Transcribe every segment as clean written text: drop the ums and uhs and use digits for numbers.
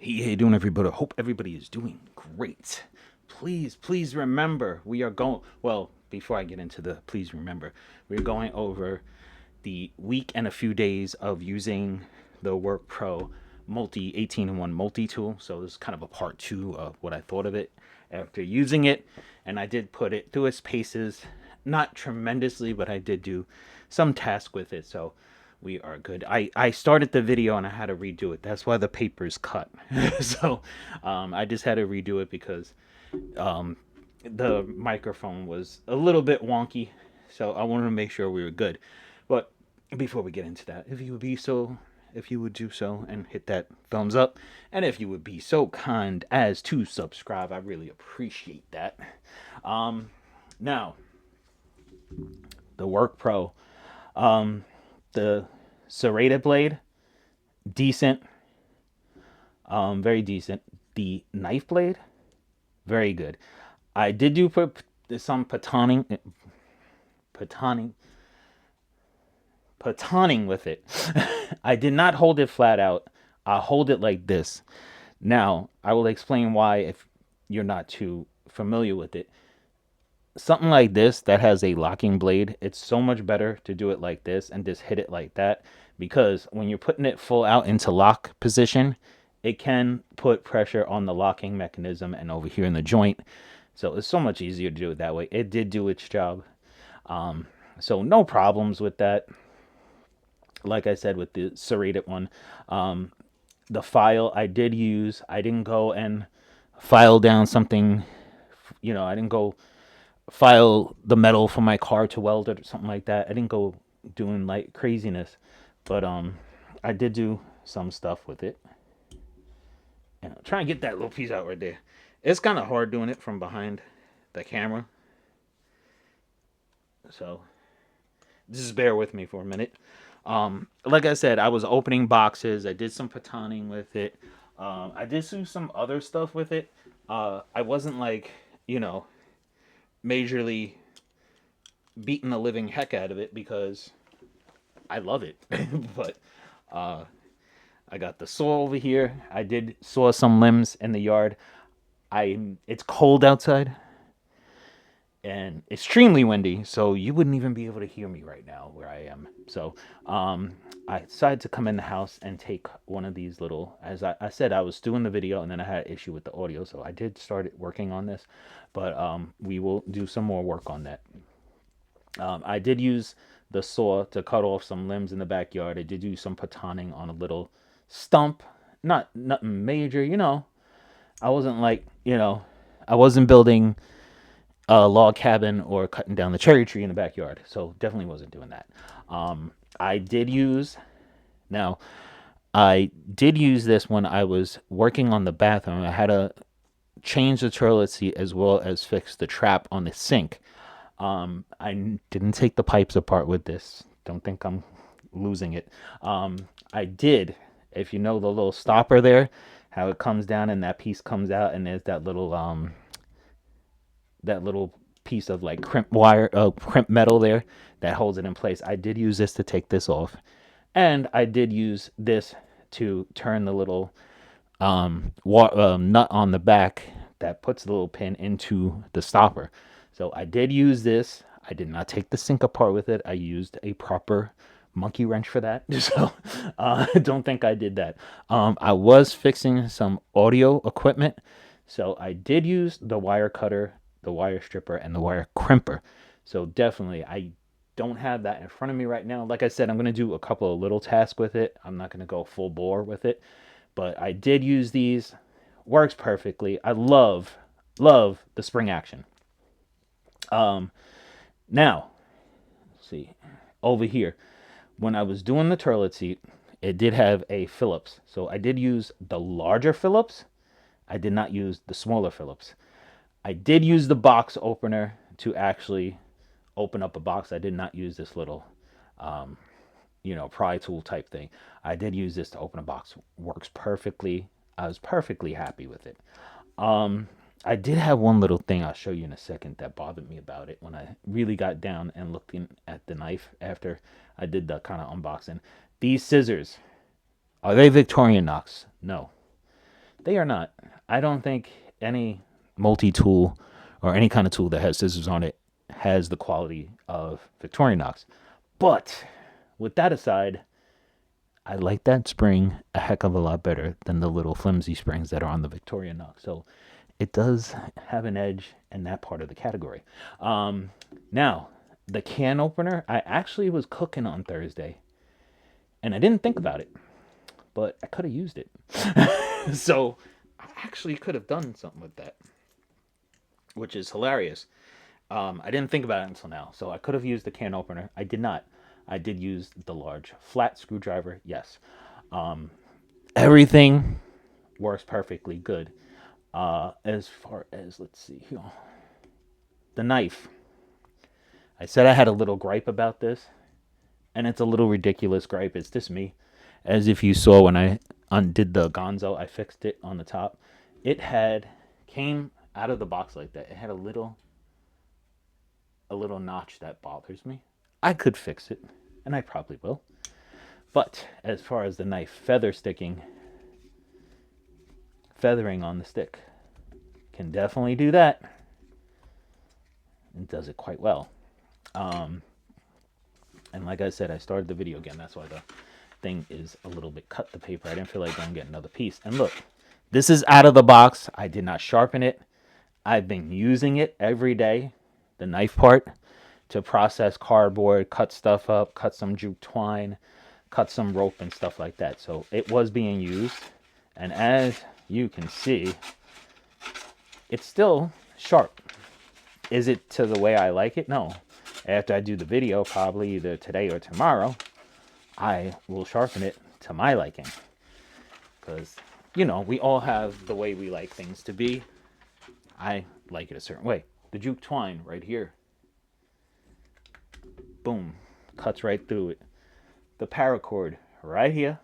Hey, how you doing, everybody? Hope everybody is doing great. Please remember we are going. Well, before I get into the please remember, we're going over the week and a few days of using the Workpro multi 18-in-1 multi tool. So this is kind of a part two of what I thought of it after using it, and I did put it through its paces, not tremendously, but I did do some task with it. So we are good. I started the video and I had to redo it. That's why the paper's cut. So I just had to redo it because the microphone was a little bit wonky. So I wanted to make sure we were good. But before we get into that, if you would do so and hit that thumbs up, and if you would be so kind as to subscribe, I really appreciate that. Now, the Work Pro, the serrated blade, decent, very decent. The knife blade, very good. I did do put some patoning, patoning with it. I did not hold it flat out. I hold it like this. Now, I will explain why if you're not too familiar with it. Something like this that has a locking blade, it's so much better to do it like this and just hit it like that, because when you're putting it full out into lock position, it can put pressure on the locking mechanism and over here in the joint. So it's so much easier to do it that way. It did do its job. So no problems with that. Like I said, with the serrated one, the file I did use, I didn't go and file down something, I didn't go file the metal for my car to weld it or something like that. I didn't go doing like craziness, but I did do some stuff with it. And try and get that little piece out right there. It's kind of hard doing it from behind the camera, so just bear with me for a minute. Like I said, I was opening boxes. I did some patoning with it. I did do some other stuff with it. I wasn't like, you know, majorly beating the living heck out of it because I love it. But I got the saw over here. I did saw some limbs in the yard. It's cold outside and extremely windy, so you wouldn't even be able to hear me right now where I am. So I decided to come in the house and take one of these little, as I said, I was doing the video and then I had an issue with the audio, so I did start working on this, but we will do some more work on that. I did use the saw to cut off some limbs in the backyard. I did do some patoning on a little stump, not nothing major, I wasn't like, I wasn't building a log cabin or cutting down the cherry tree in the backyard. So definitely wasn't doing that. I did use now. I did use this when I was working on the bathroom. I had to change the toilet seat as well as fix the trap on the sink. I didn't take the pipes apart with this. Don't think I'm losing it. I did. If you know the little stopper there, how it comes down and that piece comes out, and there's that little piece of like crimp wire, crimp metal there that holds it in place. I did use this to take this off, and I did use this to turn the little nut on the back that puts the little pin into the stopper. So I did use this. I did not take the sink apart with it. I used a proper monkey wrench for that. So don't think I did that. I was fixing some audio equipment. So I did use the wire cutter, the wire stripper, and the wire crimper. So definitely, I don't have that in front of me right now. Like I said, I'm going to do a couple of little tasks with it. I'm not going to go full bore with it. But I did use these. Works perfectly. I love the spring action. Now, let's see. Over here, when I was doing the toilet seat, it did have a Phillips. So I did use the larger Phillips. I did not use the smaller Phillips. I did use the box opener to actually open up a box. I did not use this little, pry tool type thing. I did use this to open a box. Works perfectly. I was perfectly happy with it. I did have one little thing I'll show you in a second that bothered me about it when I really got down and looked at the knife after I did the kind of unboxing. These scissors, are they Victorinox? No. They are not. I don't think any multi-tool or any kind of tool that has scissors on it has the quality of Victorinox. But with that aside, I like that spring a heck of a lot better than the little flimsy springs that are on the Victorinox. So it does have an edge in that part of the category. Now, the can opener, I actually was cooking on Thursday and I didn't think about it, but I could have used it. So I actually could have done something with that, which is hilarious. I didn't think about it until now. So I could have used the can opener. I did not. I did use the large flat screwdriver. Yes. Everything works perfectly good. As far as, let's see here, the knife. I said I had a little gripe about this, and it's a little ridiculous gripe. It's just me. As if you saw when I undid the gonzo, I fixed it on the top. It had came out of the box like that. It had a little notch that bothers me. I could fix it, and I probably will. But as far as the knife feathering on the stick, can definitely do that. It does it quite well. And like I said, I started the video again. That's why the thing is a little bit cut, the paper. I didn't feel like going to get another piece. And look, this is out of the box. I did not sharpen it. I've been using it every day, the knife part, to process cardboard, cut stuff up, cut some jute twine, cut some rope and stuff like that. So it was being used. And as you can see, it's still sharp. Is it to the way I like it? No. After I do the video, probably either today or tomorrow, I will sharpen it to my liking. Because, we all have the way we like things to be. I like it a certain way. The jute twine right here. Boom. Cuts right through it. The paracord right here.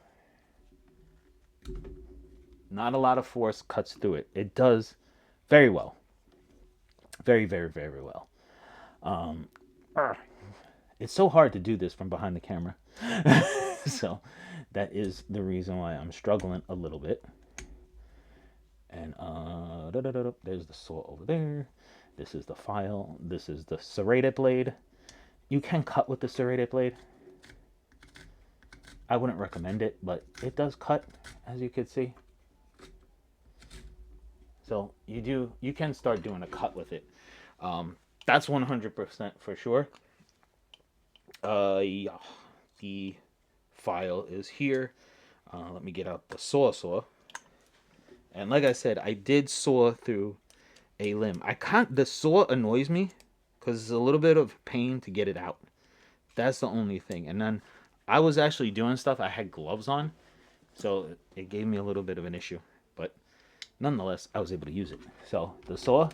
Not a lot of force cuts through it. It does very well. Very, very, very well. It's so hard to do this from behind the camera. So that is the reason why I'm struggling a little bit. And there's the saw over there. This is the file. This is the serrated blade. You can cut with the serrated blade. I wouldn't recommend it, but it does cut, as you can see. So you can start doing a cut with it. That's 100% for sure. Yeah, the file is here. Let me get out the saw. And like I said, I did saw through a limb. The saw annoys me because it's a little bit of pain to get it out. That's the only thing. And then I was actually doing stuff. I had gloves on, so it gave me a little bit of an issue. But nonetheless, I was able to use it. So the saw.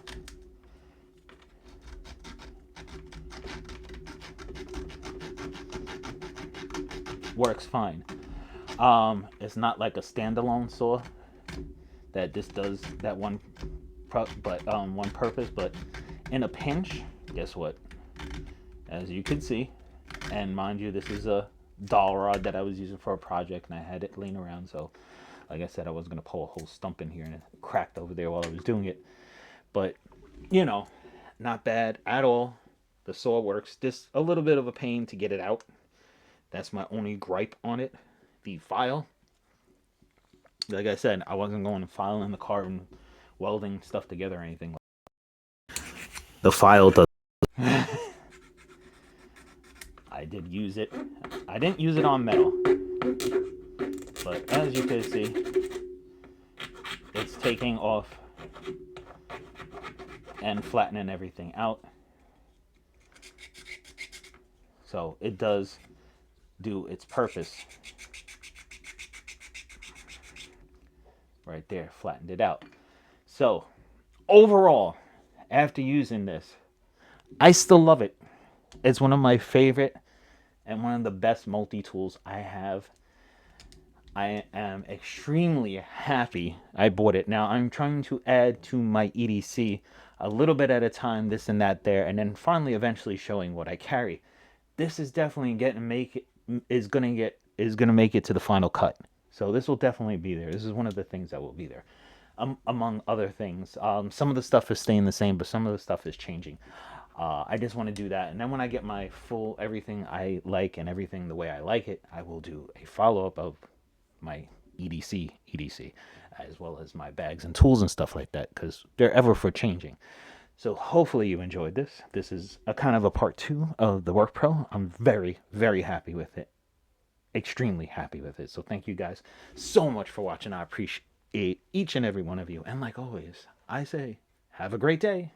Works fine. It's not like a standalone saw that just does that one purpose, but in a pinch, guess what? As you can see, and mind you, this is a dowel rod that I was using for a project, and I had it laying around. So, like I said, I was gonna pull a whole stump in here, and it cracked over there while I was doing it. But not bad at all. The saw works. Just a little bit of a pain to get it out. That's my only gripe on it. The file. Like I said, I wasn't going to file in the car and welding stuff together or anything like that. The file does. I did use it. I didn't use it on metal. But as you can see, it's taking off and flattening everything out. So it does do its purpose. Right there, flattened it out. So overall, after using this, I still love it. It's one of my favorite and one of the best multi-tools I have. I am extremely happy I bought it. Now I'm trying to add to my EDC a little bit at a time, this and that there, and then finally eventually showing what I carry. This is definitely gonna make it to the final cut. So this will definitely be there. This is one of the things that will be there. Among other things, some of the stuff is staying the same, but some of the stuff is changing. I just want to do that, and then when I get my full everything I like and everything the way I like it, I will do a follow up of my EDC, as well as my bags and tools and stuff like that, because they're ever for changing. So hopefully you enjoyed this. This is a kind of a part two of the Workpro. I'm very, very happy with it. Extremely happy with it. So thank you guys so much for watching. I appreciate each and every one of you. And like always, I say, have a great day.